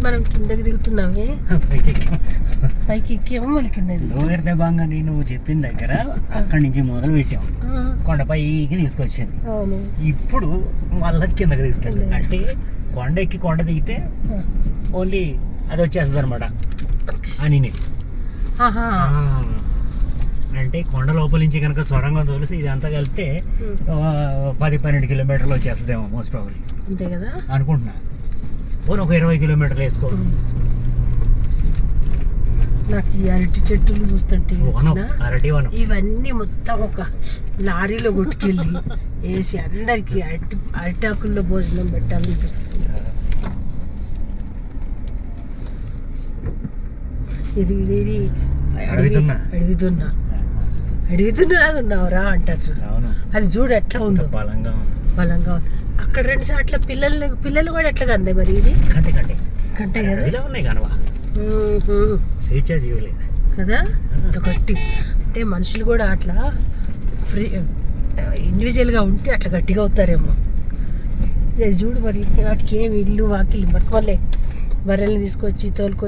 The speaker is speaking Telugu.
మనం కిందకి దిగుతున్నామే, పైకి ఎక్కేమో మళ్ళీ కింద లోయర్దే బాగా నువ్వు చెప్పిన దగ్గర అక్కడి నుంచి మొదలు పెట్టాము, కొండపైకి తీసుకొచ్చింది. అవును, ఇప్పుడు మళ్ళీ కిందకి తీసుకెళ్ళి అంటే కొండ ఎక్కి కొండ దిగితే ఓన్లీ అది వచ్చేస్తుంది అనమాట అని. అంటే కొండ లోపల నుంచి కనుక సొరంగం తోలిసి ఇదంతా కలిపితే 10-12 కిలోమీటర్లు వచ్చేస్తుందేమో మోస్ట్ ప్రాబబ్లీ, అంతే కదా అనుకుంటున్నా. ఓన్ ఒక 20 కిలోమీటర్లు వేసుకో. నాకు ఈ అరటి చెట్టులు చూస్తుంటే అరటి వనం ఇవన్నీ మొత్తం ఒక లారీలో కొట్టుకెళ్ళి వేసి అందరికి అరిటాకుల్లో భోజనం పెట్టాలనిపిస్తుంది. ఇది అడుగుతున్నాగా ఉన్నావురా అంటారు చూడు. అది చూడు ఎట్లా ఉందో, బలంగా ఉంది. అక్కడ 2 సార్లు పిల్లలు కూడా ఎట్లా కందే మరి. ఇది కంటే కదా కదా, అంత గట్టి. అంటే మనుషులు కూడా అట్లా ఫ్రీ ఇండివిజువల్గా ఉంటే అట్లా గట్టిగా అవుతారేమో. చూడు మరి వాటికి ఏమి ఇల్లు వాకిలి, మరి వాళ్ళే బర్రెల్ని తీసుకొచ్చి తోలుకొచ్చి